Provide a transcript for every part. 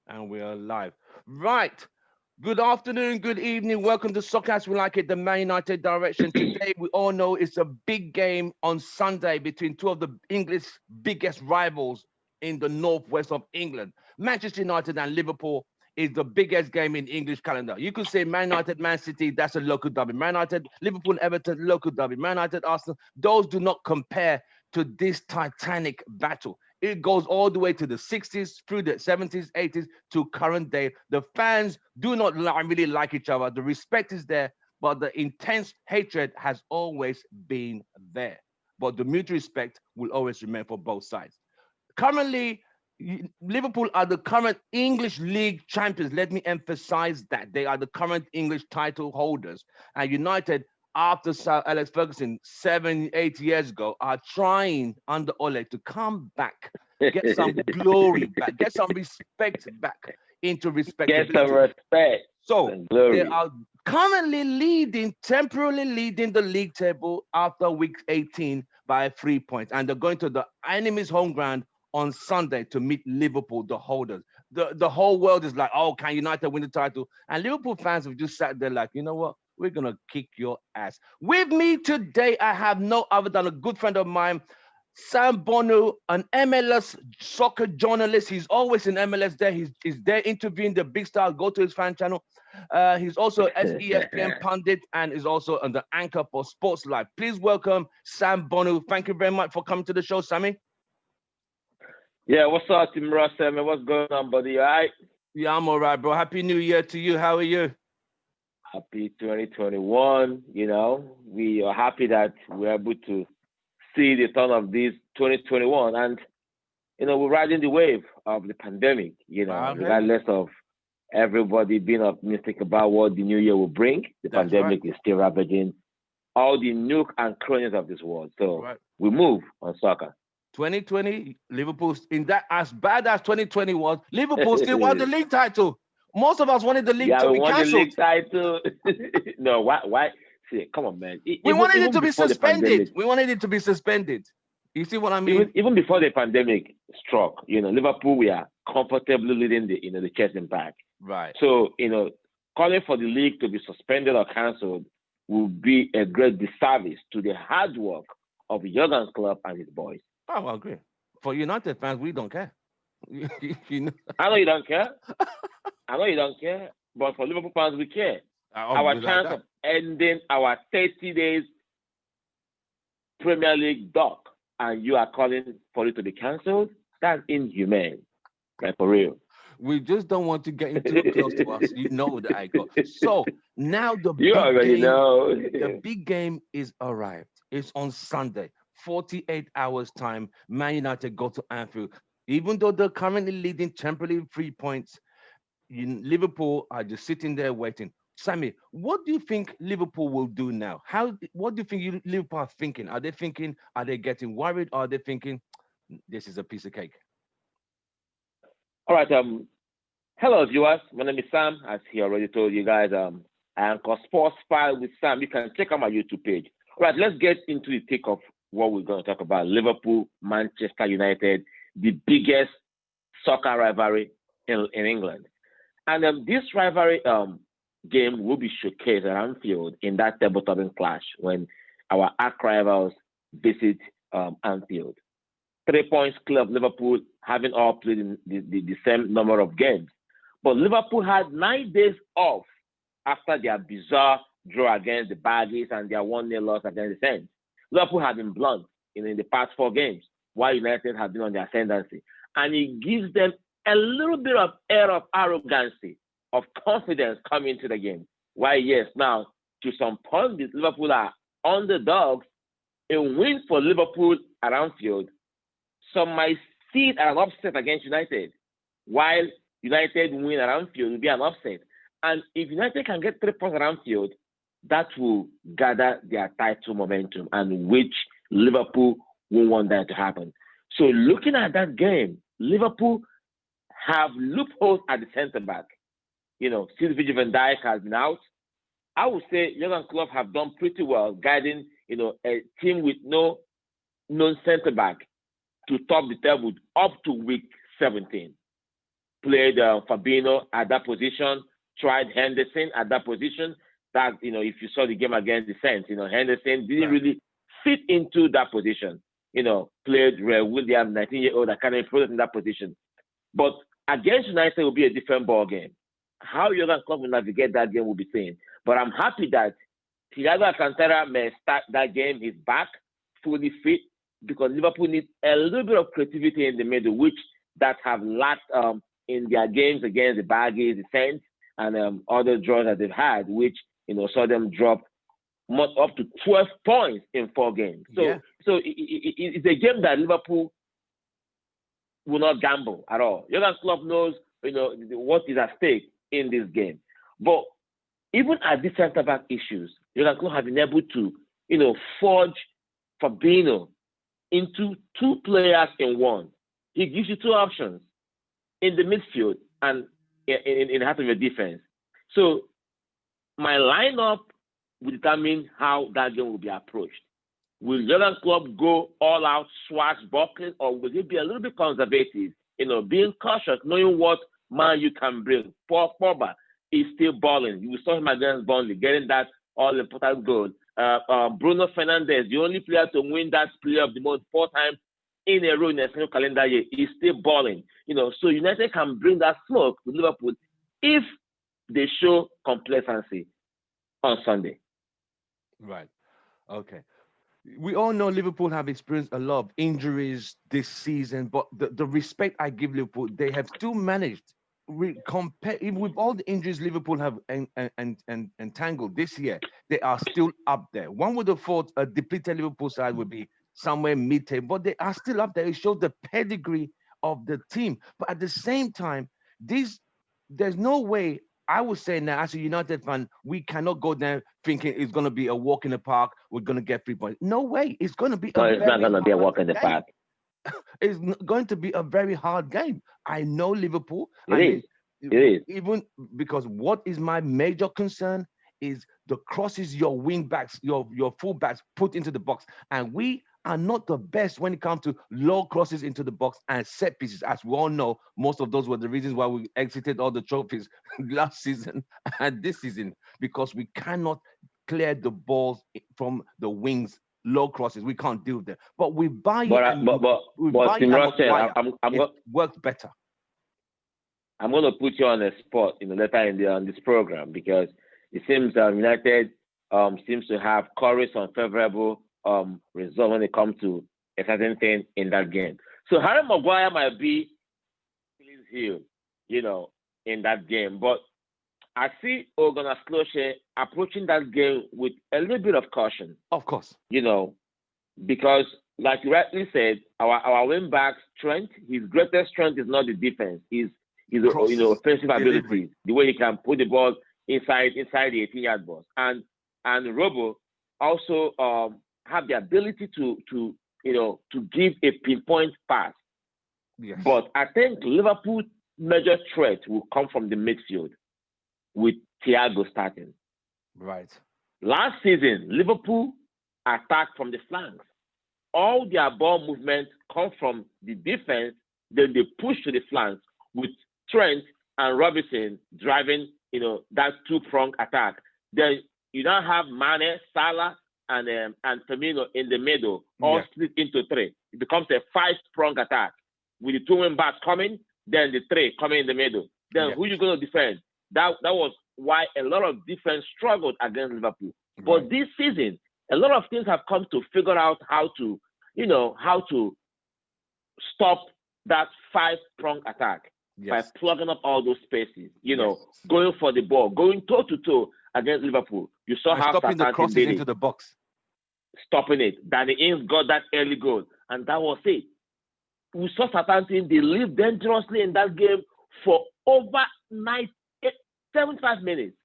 And we are live. Right. Good afternoon, good evening. Welcome to Soccer as We Like It, the Man United direction. Today, we all know it's a big game on Sunday between two of the English biggest rivals in the northwest of England. Manchester United and Liverpool is the biggest game in English calendar. You could say Man United, Man City, that's a local derby. Man United, Liverpool, Everton, local derby. Man United, Arsenal, those do not compare to this titanic battle. It goes all the way to the 60s, through the 70s, 80s, to current day. The fans do not really like each other. The respect is there, but the intense hatred has always been there. But the mutual respect will always remain for both sides. Currently, Liverpool are the current English League champions. Let me emphasize that they are the current English title holders. And United, after Sir Alex Ferguson 7, 8 years ago, are trying under Ole to come back, get some glory back, get some respect back into Get some respectability. respect So and they glory. are currently leading, temporarily leading the league table after week 18 by 3 points. And they're going to the enemy's home ground on Sunday to meet Liverpool, the holders. The whole world is like, oh, can United win the title? And Liverpool fans have just sat there like, you know what? We're going to kick your ass. With me today, I have no other than a good friend of mine, Sam Bonu, an MLS soccer journalist. He's always in MLS there. He's there interviewing the big stars. Go to his fan channel. He's also ESPN pundit and is also on the anchor for Sports Live. Please welcome Sam Bonu. Thank you very much for coming to the show, Sammy. Yeah, what's up, Tim Russell? Man, what's going on, buddy? All right? Yeah, I'm all right, bro. Happy New Year to you. How are you? Happy 2021. We are happy that we're able to see the turn of this 2021. And, we're riding the wave of the pandemic, Okay. regardless of everybody being optimistic about what the new year will bring. The That's right. pandemic is still ravaging all the nook and crannies of this world. So Right. we move on soccer. 2020, Liverpool, in that as bad as 2020 was, Liverpool still won the league title. Most of us wanted the league Yeah, to we be won the cancelled. league title. No, why? See, come on, man. We Even wanted it even to be before the suspended. pandemic, We wanted it to be suspended. You see what I mean? even before the pandemic struck, Liverpool we are comfortably leading the chasing pack. Right. So, calling for the league to be suspended or cancelled would be a great disservice to the hard work of Jurgen Klopp and his boys. Oh, I agree. For United fans, we don't care. You know, I know you don't care. I know you don't care. But for Liverpool fans, we care. Our without chance that. of ending our 30 days Premier League dock and you are calling for it to be cancelled, that's inhumane. Like for real. We just don't want to get him too close to us. You know that I go. So now You already know. the big game is arrived. It's on Sunday, 48 hours time. Man United go to Anfield. Even though they're currently leading temporarily 3 points, Liverpool are just sitting there waiting. Sammy, what do you think Liverpool will do now? What do you think Liverpool are thinking? Are they thinking, are they getting worried? Or are they thinking, this is a piece of cake? All right. Hello, viewers. My name is Sam. As he already told you guys, I am called Sports File with Sam. You can check out my YouTube page. All right, let's get into the thick of what we're going to talk about. Liverpool, Manchester United, the biggest soccer rivalry in England. And this rivalry game will be showcased at Anfield in that table-topping clash when our arch rivals visit Anfield. 3 points clear of Liverpool, having all played in the same number of games. But Liverpool had 9 days off after their bizarre draw against the Baggies and their 1-0 loss against the Saints. Liverpool had been blunt in the past 4 games, while United have been on the ascendancy. And it gives them a little bit of air of arrogancy, of confidence coming into the game. Why, yes, now, to some pundits, Liverpool are underdogs. A win for Liverpool at Anfield, some might see it as an upset against United, while United win at Anfield will be an upset. And if United can get 3 points at Anfield, that will gather their title momentum, and which Liverpool won't want that to happen. So looking at that game, Liverpool have loopholes at the centre back. Since Virgil van Dijk has been out, I would say Jurgen Klopp have done pretty well guiding, a team with no known centre back to top the table up to week 17. played Fabinho at that position, tried Henderson at that position. That, if you saw the game against the Saints, Henderson didn't really fit into that position. Played Williams, 19-year-old academy product in that position. But against United will be a different ball game. How Jurgen Klopp will navigate that game will be seen. But I'm happy that Thiago Alcantara may start that game. He's back, fully fit, because Liverpool needs a little bit of creativity in the middle, which that have lacked in their games against the Baggies, the Saints, and other draws that they've had, which saw them drop up to 12 points in 4 games. So it's a game that Liverpool will not gamble at all. Jurgen Klopp knows what is at stake in this game. But even at these centre-back issues, Jurgen Klopp have been able to forge Fabinho into 2 players in one. He gives you 2 options in the midfield and in the heart of your defense. So my lineup will determine how that game will be approached. Will Jurgen Klopp go all out swashbuckling, or will he be a little bit conservative, being cautious, knowing what man you can bring? Paul Pogba is still balling. You saw him against Burnley, getting that all-important goal. Bruno Fernandes, the only player to win that Player of the Month 4 times in a row in a single calendar year, is still balling. So United can bring that smoke to Liverpool if they show complacency on Sunday. Right. Okay. We all know Liverpool have experienced a lot of injuries this season, but the respect I give Liverpool, they have still managed, even with all the injuries Liverpool have entangled this year, they are still up there. One would have thought a depleted Liverpool side would be somewhere mid-table, but they are still up there. It shows the pedigree of the team. But at the same time, there's no way, I would say now, as a United fan, we cannot go there thinking it's going to be a walk in the park. We're going to get 3 points. No way. It's going to be it's not going to be a walk in the park. It's going to be a very hard game. I know Liverpool. It is. Even because what is my major concern is the crosses your wing backs, your full backs put into the box. And we are not the best when it comes to low crosses into the box and set pieces. As we all know, most of those were the reasons why we exited all the trophies last season and this season, because we cannot clear the balls from the wings, low crosses. We can't do that. But we buy it works better. I'm going to put you on the spot later on this program, because it seems United seems to have chorus on favorable result when it comes to a certain thing in that game. So Harry Maguire might be Achilles heel, in that game. But I see Ole Gunnar Solskjaer approaching that game with a little bit of caution. Of course. Because like you rightly said, our wing back strength, his greatest strength is not the defense. His offensive ability, the way he can put the ball inside the 18-yard box. And Robo also have the ability to give a pinpoint pass. Yes. But I think Liverpool's major threat will come from the midfield with Thiago starting. Right. Last season, Liverpool attacked from the flanks. All their ball movements come from the defense, then they push to the flanks with Trent and Robinson driving, that 2-pronged attack. Then you now have Mane, Salah, and Firmino in the middle, all split into 3. It becomes a 5-pronged attack with the 2 wing backs coming, then the 3 coming in the middle. Then who are you going to defend? That was why a lot of defense struggled against Liverpool. Right. But this season, a lot of things have come to figure out how to stop that 5-pronged attack by plugging up all those spaces. Going for the ball, going toe to toe against Liverpool. You saw how stopping the crosses into the box. Stopping it. Danny Ings got that early goal, and that was it. We saw Southampton, they lived dangerously in that game for over 75 minutes,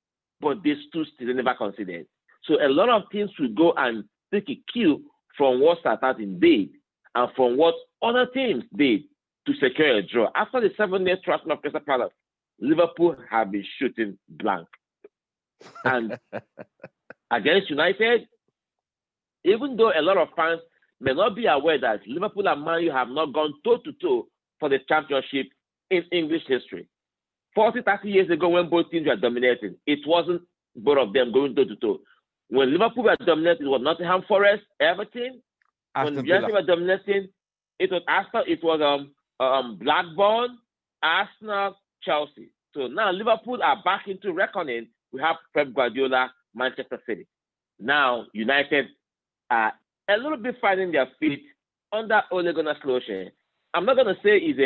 but they stood still, they never conceded. So a lot of teams will go and take a cue from what Southampton did and from what other teams did to secure a draw. After the 7-day thrashing of Crystal Palace, Liverpool have been shooting blank. And against United, even though a lot of fans may not be aware that Liverpool and Man U have not gone toe-to-toe for the championship in English history. 40, 30 years ago, when both teams were dominating, it wasn't both of them going toe-to-toe. When Liverpool were dominating, it was Nottingham Forest, Everton. When United were dominating, it was Arsenal, it was Blackburn, Arsenal, Chelsea. So now Liverpool are back into reckoning. We have Pep Guardiola, Manchester City. Now United are a little bit finding their feet under Ole Gunnar Solskjaer. I'm not going to say is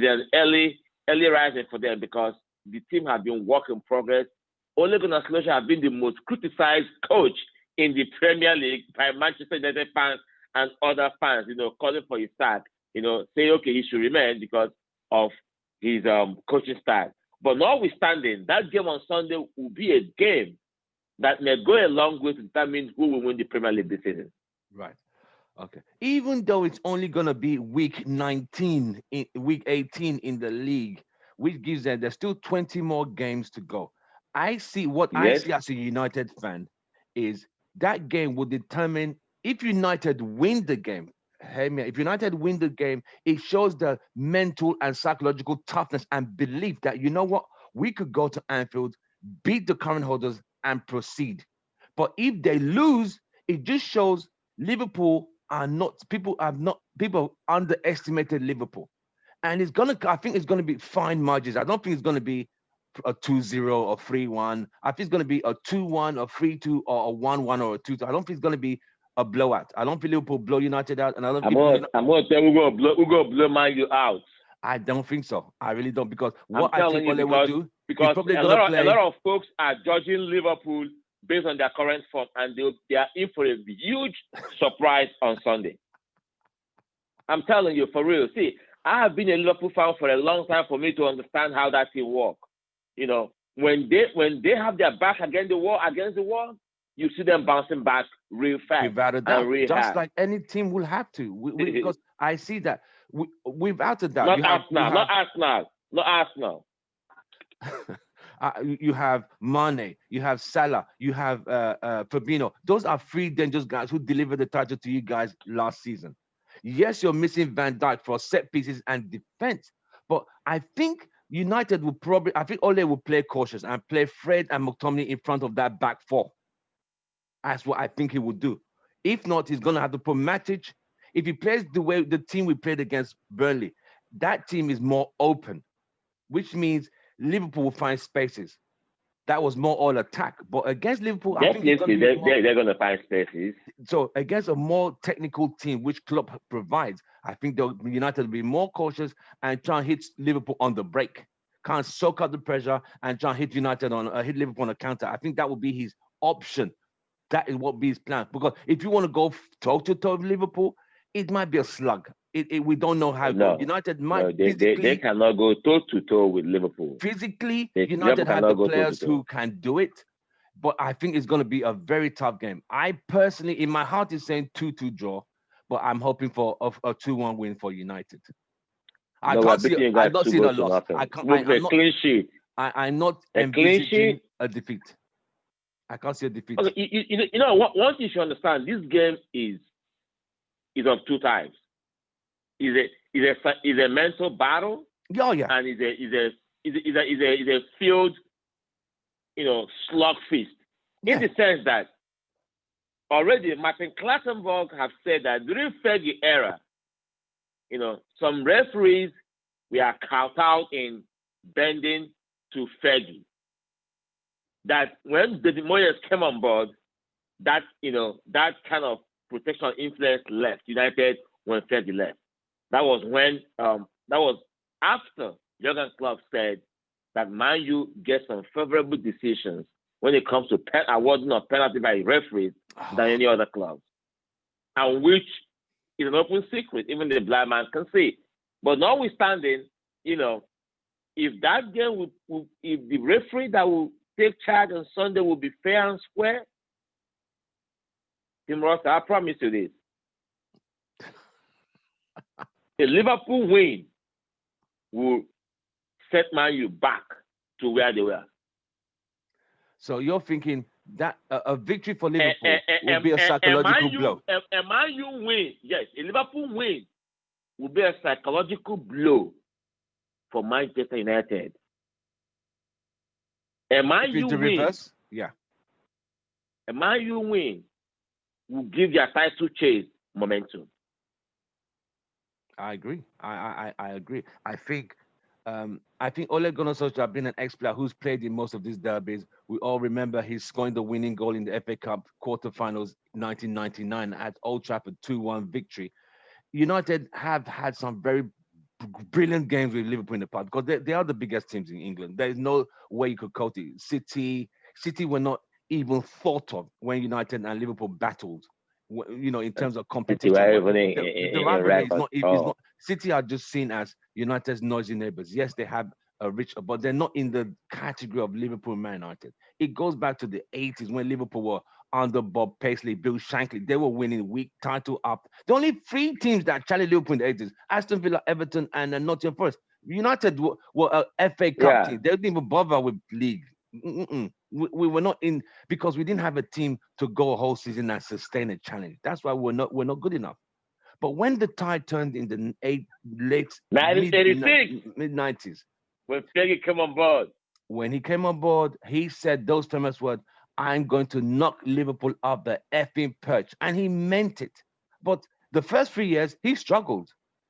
an early rising for them because the team have been work in progress. Ole Gunnar Solskjaer has been the most criticized coach in the Premier League by Manchester United fans and other fans, calling for his sack, saying, okay, he should remain because of his coaching style. But notwithstanding, that game on Sunday will be a game that may go a long way to determine who will win the Premier League this season. Right. Okay. Even though it's only going to be week 19, week 18 in the league, which gives them, there's still 20 more games to go. I see I see as a United fan is that game will determine if United win the game. Hey man, if United win the game, it shows the mental and psychological toughness and belief that, you know what, we could go to Anfield, beat the current holders and proceed. But if they lose, it just shows Liverpool people underestimated Liverpool. And I think it's gonna be fine margins. I don't think it's gonna be a 2-0 or 3-1. I think it's gonna be a 2-1 or 3-2 or a 1-1 or a 2-2. I don't think it's gonna be a blowout. I don't think Liverpool blow United out, and I don't think I'm gonna tell you we're gonna blow Man U out. I don't think so. I really don't, because what I think Ole will do, because a lot of folks are judging Liverpool based on their current form, and they are in for a huge surprise on Sunday. I'm telling you, for real. See, I have been a Liverpool fan for a long time for me to understand how that team works. When they have their back against the wall, you see them bouncing back real fast. Without a doubt, just like any team will have to. Because I see that. Without a doubt. Not Arsenal. You have Mane, you have Salah, you have Fabinho. Those are three dangerous guys who delivered the title to you guys last season. Yes, you're missing Van Dijk for set pieces and defense, but I think United will I think Ole will play cautious and play Fred and McTominay in front of that back four. That's what I think he will do. If not, he's going to have to put Matic. If he plays the way the team we played against Burnley, that team is more open, which means Liverpool will find spaces. That was more all attack. But against Liverpool, I think they're going to find spaces. So against a more technical team, which Klopp provides, I think United will be more cautious and try and hit Liverpool on the break. Can't soak up the pressure and try and hit hit Liverpool on a counter. I think that will be his option. That is what be his plan. Because if you want to go toe-to-toe with Liverpool, it might be a slug. We don't know how. United might they cannot go toe-to-toe with Liverpool. Physically, United have the players who can do it. But I think it's going to be a very tough game. I personally, in my heart, is saying 2-2 draw. But I'm hoping for a 2-1 win for United. I don't see a loss. Clean sheet. I'm not envisaging a defeat. I can't see a defeat. Okay, one thing you should understand, this game is of two types. Is a mental battle. Oh yeah. And is a field, slug feast. In the sense that already Martin Clattenburg have said that during Fergie era, some referees were caught out in bending to Fergie. That when the Moyes came on board, that kind of protection influence left United when Fergie left. That was after Jurgen Klopp said that Man U gets some favorable decisions when it comes to awarding of penalty by referees than any other club, and which is an open secret, even the blind man can see. But notwithstanding, if that game if the referee that will take charge on Sunday will be fair and square, Tim Ross, I promise you this. A Liverpool win will set Man U back to where they were. So you're thinking that a victory for Liverpool will be a psychological blow? A Man U win, yes, a Liverpool win will be a psychological blow for Manchester United. And Man If U it's the win, reverse, yeah, a Man U win will give their title chase momentum. I agree. I agree. I think Ole Gunnar Solskjaer has been an ex-player who's played in most of these derbies. We all remember he's scoring the winning goal in the FA Cup quarterfinals 1999 at Old Trafford, 2-1 victory. United have had some very brilliant games with Liverpool in the past because they are the biggest teams in England. There is no way you could coat it. City were not even thought of when United and Liverpool battled. In terms of City competition, were but even the in rivalry record. is not. City are just seen as United's noisy neighbors. Yes, they have a rich, but they're not in the category of Liverpool and Man United. It goes back to the 80s when Liverpool were under Bob Paisley, Bill Shankly. They were winning week title up. The only three teams that challenged Liverpool in the 80s: Aston Villa, Everton, and Nottingham Forest. United were a FA Cup team. They didn't even bother with league. We were not in because we didn't have a team to go a whole season and sustain a challenge. That's why we're not good enough. But when the tide turned in the late 1986, mid 90s, when Fergie came on board, when he came on board, he said those famous words: "I'm going to knock Liverpool off the effing perch," and he meant it. But the first 3 years he struggled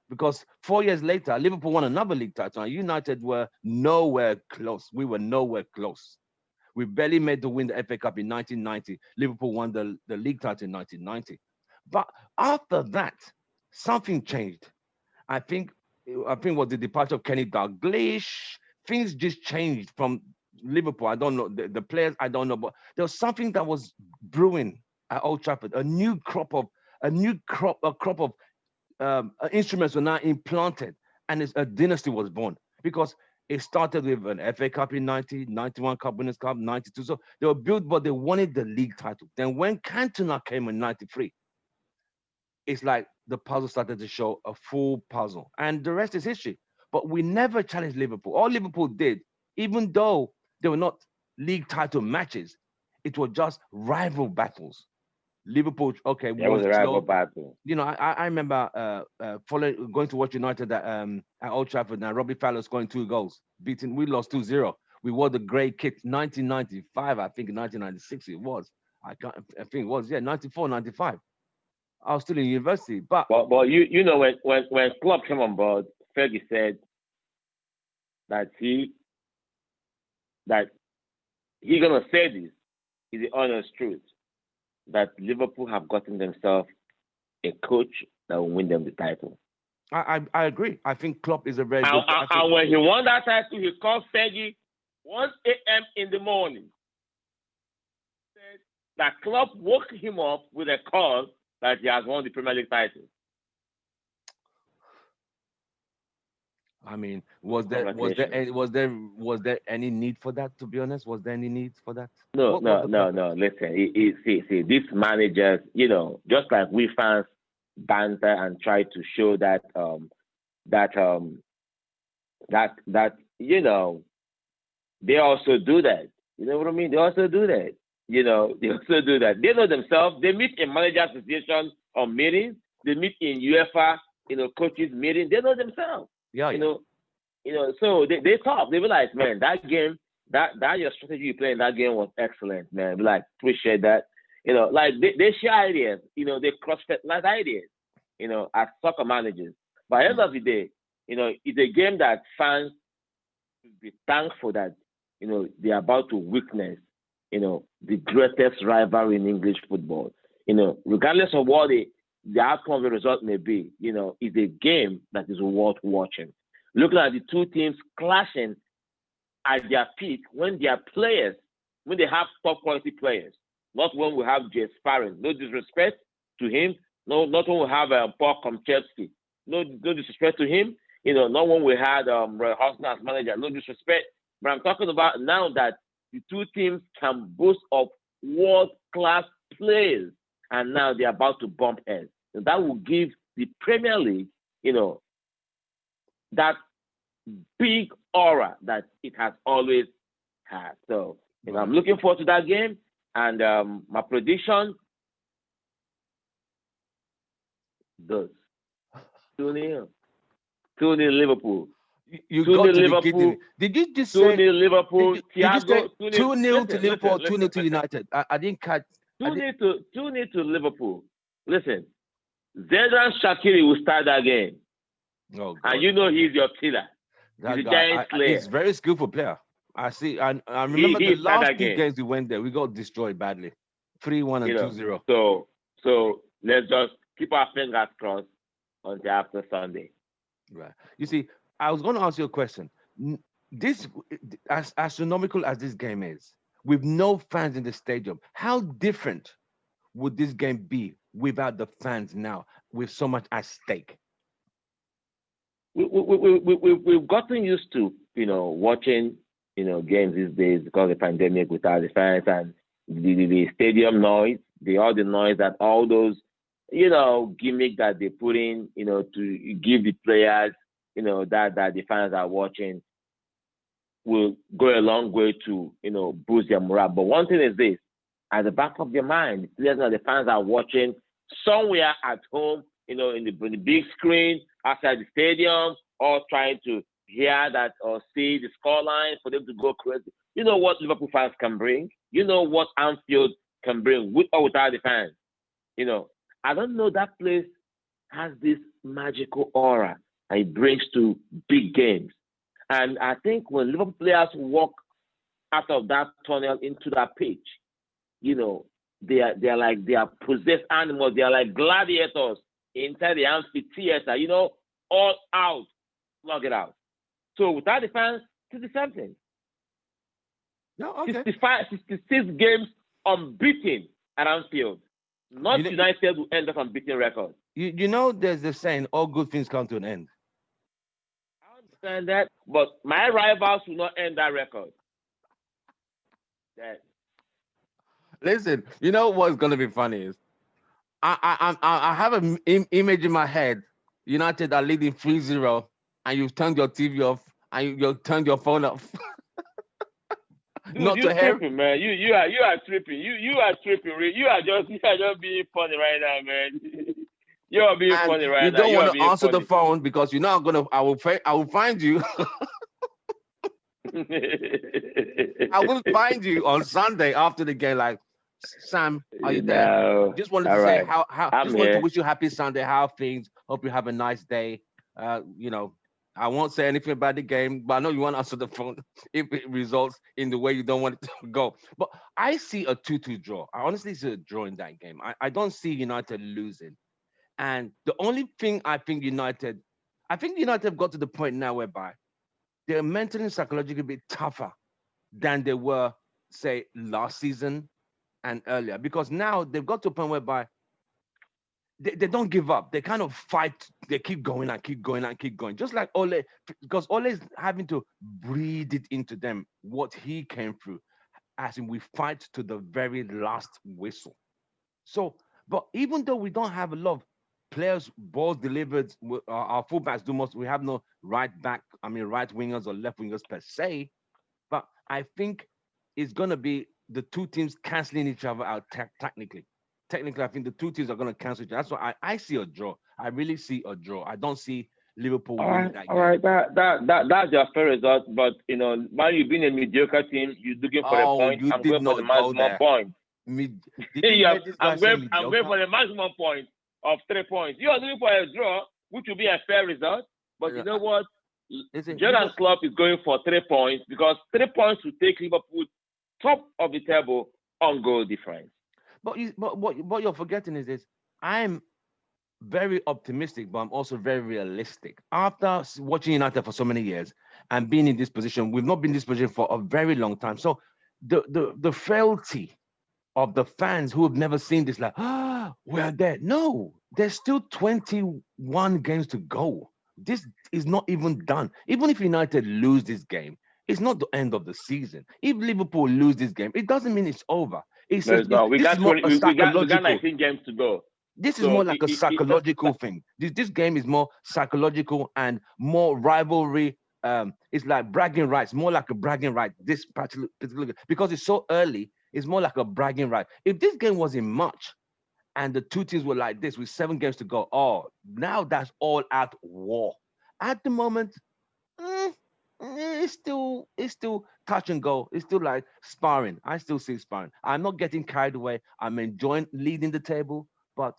because 4 years later Liverpool won another league title, and United were nowhere close. We were nowhere close. We barely made the win the FA Cup in 1990. Liverpool won the league title in 1990. But after that, something changed. I think I think with the departure of Kenny Dalglish, things just changed from Liverpool. I don't know the players. I don't know, but there was something that was brewing at Old Trafford. A crop of instruments were now implanted, and a dynasty was born because it started with an FA Cup in 90, 91 Cup Winners' Cup, 92. So they were built, but they wanted the league title. Then when Cantona came in 93, it's like the puzzle started to show a full puzzle. And the rest is history. But we never challenged Liverpool. All Liverpool did, even though they were not league title matches, it was just rival battles. Liverpool, okay, there was was a rival slow. battle. I remember following going to watch United at Old Trafford, and Robbie Fowler scoring 2 goals. We lost 2-0. We wore the grey kit 1995, I think 1996 it was. I think it was, yeah, 94, 95. I was still in university, but you know when Klopp came on board, Fergie said that he gonna say this is the honest truth, that Liverpool have gotten themselves a coach that will win them the title. I agree. I think Klopp is a very good. And when he won that title, he called Fergie 1 a.m. in the morning. Said that Klopp woke him up with a call that he has won the Premier League title. I mean, was there any need for that? To be honest, was there any need for that? No. Listen, see, these managers, just like we fans banter and try to show that they also do that. You know what I mean? They also do that. They also do that. They know themselves. They meet in manager association or meetings. They meet in UEFA, coaches meeting. They know themselves. Yeah. So they talk. They be like, man, that game, that your strategy you played in that game was excellent, man. Be like, appreciate that. Like they share ideas. They cross-fertilize ideas. As soccer managers. But at the end of the day, it's a game that fans should be thankful that they're about to witness. The greatest rivalry in English football. Regardless of what the outcome of the result may be, it's a game that is worth watching. Looking at the two teams clashing at their peak when they have top quality players, not when we have Jay Sparring. No disrespect to him. No, not when we have Paul Komchevsky. No disrespect to him. Not when we had Roy Hodgson as manager. No disrespect. But I'm talking about now that the two teams can boast of world-class players, and now they're about to bump heads. So that will give the Premier League, that big aura that it has always had. So, I'm looking forward to that game, and my prediction does 2-0 Liverpool. You 2 got 0 to the kidney. Liverpool. Did you just 2 say? 0 Liverpool. Did you say Thiago. 2 0. 2-0 to Listen, Liverpool or listen, 2-0 listen, to listen. United? I didn't catch. 2 0 to 2-0 to Liverpool. Listen, Xherdan Shaqiri will start that game. Oh God. And you know he's your killer. He's That a guy, giant slayer. he's very skillful player. I see. I remember the He started last that two game. games we went there, we got destroyed badly, 3-1 and 2-0. So let's just keep our fingers crossed until after Sunday. Right. You see, I was going to ask you a question. This, as astronomical as this game is, with no fans in the stadium, how different would this game be without the fans now, with so much at stake? We've gotten used to watching games these days because of the pandemic without the fans and the stadium noise, all the noise that all those gimmick that they put in to give the players that the fans are watching will go a long way to boost their morale. But one thing is this: at the back of your mind, the fans are watching somewhere at home, in the big screen outside the stadium, or trying to hear that or see the scoreline for them to go crazy. You know what Liverpool fans can bring? You know what Anfield can bring with or without the fans? I don't know, that place has this magical aura and it brings to big games. And I think when Liverpool players walk out of that tunnel into that pitch, they are possessed animals. They are like gladiators inside the amphitheater, all out, slug it out. So without the fans, it's the same thing. No, okay. 66 games unbeaten at Anfield. Not United will end up unbeaten record. There's the saying, all good things come to an end. I understand that, but my rivals will not end that record. Listen, you know what's gonna be funny is I have an image in my head. United are leading 3-0, and you've turned your TV off and you've turned your phone off. Dude, not you're tripping, man. You are tripping. You are tripping. You are just being funny right now, man. You are being funny right now. You don't want to answer the phone because you're not gonna. I will find you. I will find you on Sunday after the game. Like, Sam, are you there? Just wanted to say how just wanted to wish you happy Sunday. How things? Hope you have a nice day. I won't say anything about the game, but I know you want to answer the phone if it results in the way you don't want it to go. But I see a 2-2 draw. I honestly see a draw in that game. I don't see United losing. And the only thing I think United have got to the point now whereby they're mentally and psychologically a bit tougher than they were, say, last season and earlier. Because now they've got to a point whereby they don't give up. They kind of fight. They keep going and keep going and keep going. Just like Ole, because Ole is having to breathe it into them what he came through, as in we fight to the very last whistle. So, but even though we don't have a lot of players, balls delivered, our fullbacks do most. We have no right wingers or left wingers per se. But I think it's gonna be the two teams canceling each other out technically. Technically, I think the two teams are going to cancel each other. That's why I see a draw. I really see a draw. I don't see Liverpool winning that game. All right, that's your fair result. But while you've been a mediocre team, you're looking for a point. I'm going for the maximum point. I'm going for the maximum point of 3 points. You are looking for a draw, which will be a fair result. But you know what? Jurgen Klopp is going for 3 points because 3 points will take Liverpool top of the table on goal difference. But what you're forgetting is this. I'm very optimistic, but I'm also very realistic. After watching United for so many years and being in this position, we've not been in this position for a very long time. So the frailty of the fans who have never seen this, like, we're there. No, there's still 21 games to go. This is not even done. Even if United lose this game, it's not the end of the season. If Liverpool lose this game, it doesn't mean it's over. We got 19 games to go. This is more like a psychological thing. This game is more psychological and more rivalry. It's like bragging rights, more like a bragging right. This particular because it's so early, it's more like a bragging right. If this game was in March and the two teams were like this with 7 games to go, now that's all out war. At the moment, mm, it's still touch and go. It's still like sparring. I still see sparring. I'm not getting carried away. I'm enjoying leading the table, but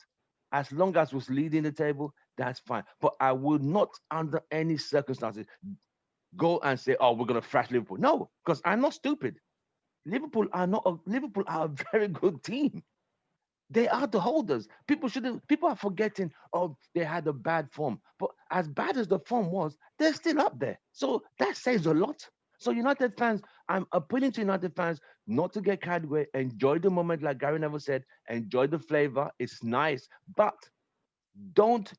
as long as was leading the table, that's fine. But I would not, under any circumstances, go and say, "Oh, we're gonna thrash Liverpool." No, because I'm not stupid. Liverpool are a very good team. They are the holders. People shouldn't. People are forgetting. Oh, they had a bad form, but as bad as the form was, they're still up there. So that says a lot. So United fans, I'm appealing to United fans not to get carried away. Enjoy the moment, like Gary Neville said. Enjoy the flavor. It's nice, but don't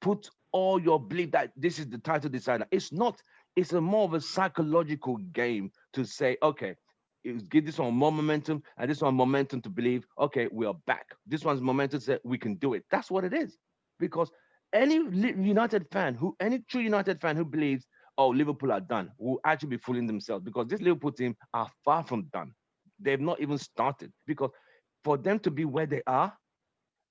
put all your belief that this is the title decider. It's not. It's a more of a psychological game to say, okay, give this one more momentum and this one momentum to believe, okay, we are back. This one's momentum to say we can do it. That's what it is. Because United fan any true United fan who believes, oh, Liverpool are done, will actually be fooling themselves because this Liverpool team are far from done. They've not even started because for them to be where they are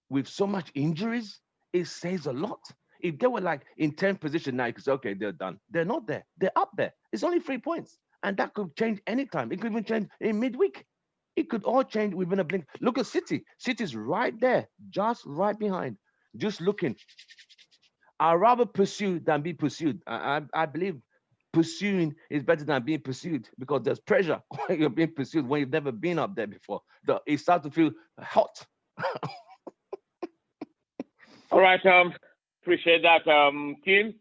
with so much injuries, it says a lot. If they were like in 10th position now, you could say, okay, they're done. They're not there. They're up there. It's only 3 points. And that could change anytime. It could even change in midweek. It could all change within a blink. Look at City. City's right there, just right behind, just looking. I'd rather pursue than be pursued. I believe pursuing is better than being pursued because there's pressure when you're being pursued when you've never been up there before. It starts to feel hot. All right, appreciate that, Kim.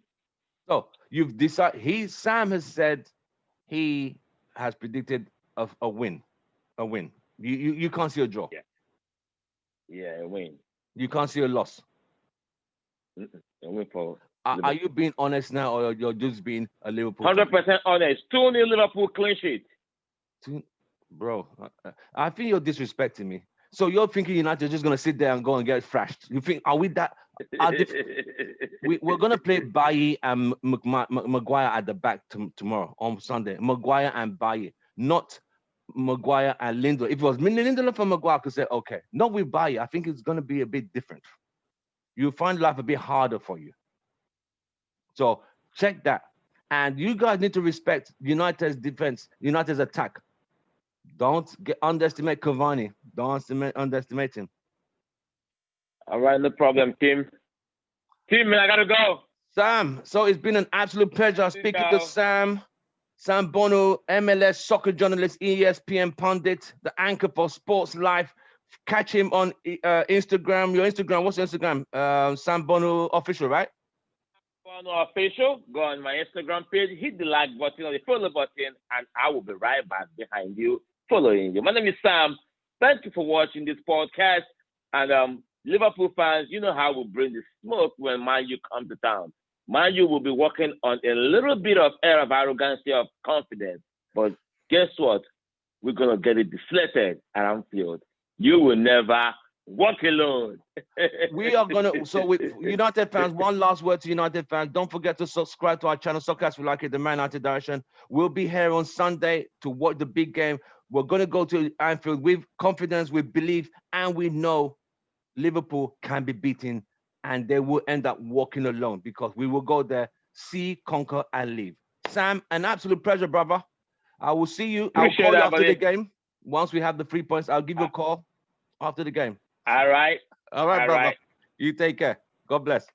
So you've decided. Sam has said he has predicted a win, a win. You can't see a draw. Yeah, yeah, a win. You can't see a loss. A win for Are Liverpool. you being honest now, or you're just being a Liverpool fan? 100% honest. 2-0 Liverpool clean sheet. Bro, I think you're disrespecting me. So you're thinking United are just gonna sit there and go and get thrashed? You think are we that? Are we're gonna play Bailly and Maguire at the back tomorrow on Sunday. Maguire and Bailly, not Maguire and Lindelof. If it was Lindelof and Maguire, I could say okay. Not with Bailly. I think it's gonna be a bit different. You find life a bit harder for you. So check that. And you guys need to respect United's defense, United's attack. Don't underestimate Cavani. Don't underestimate him. All right, no problem, Kim. Kim, man, I gotta go. Sam, so it's been an absolute pleasure speaking to Sam Bono, MLS soccer journalist, ESPN pundit, the anchor for Sports Life. Catch him on Instagram. Your Instagram, what's your Instagram? Sam Bono official, right? Bono official. Go on my Instagram page, hit the like button or the follow button, and I will be right back behind you, following you. My name is Sam. Thank you for watching this podcast. And Liverpool fans, you know how we bring the smoke when Man U come to town. Man U will be working on a little bit of air of arrogancy, of confidence. But guess what? We're going to get it deflated at Anfield. You will never walk alone. We are going to, so with United fans, one last word to United fans. Don't forget to subscribe to our channel, Soccer We Like It, the Man United Direction. We'll be here on Sunday to watch the big game. We're going to go to Anfield with confidence, with belief, and we know Liverpool can be beaten and they will end up walking alone because we will go there, see, conquer, and leave. Sam, an absolute pleasure, brother. I will see you. I'll call you after the game. Once we have the 3 points, I'll give you a call after the game. All right. All right, brother. You take care. God bless.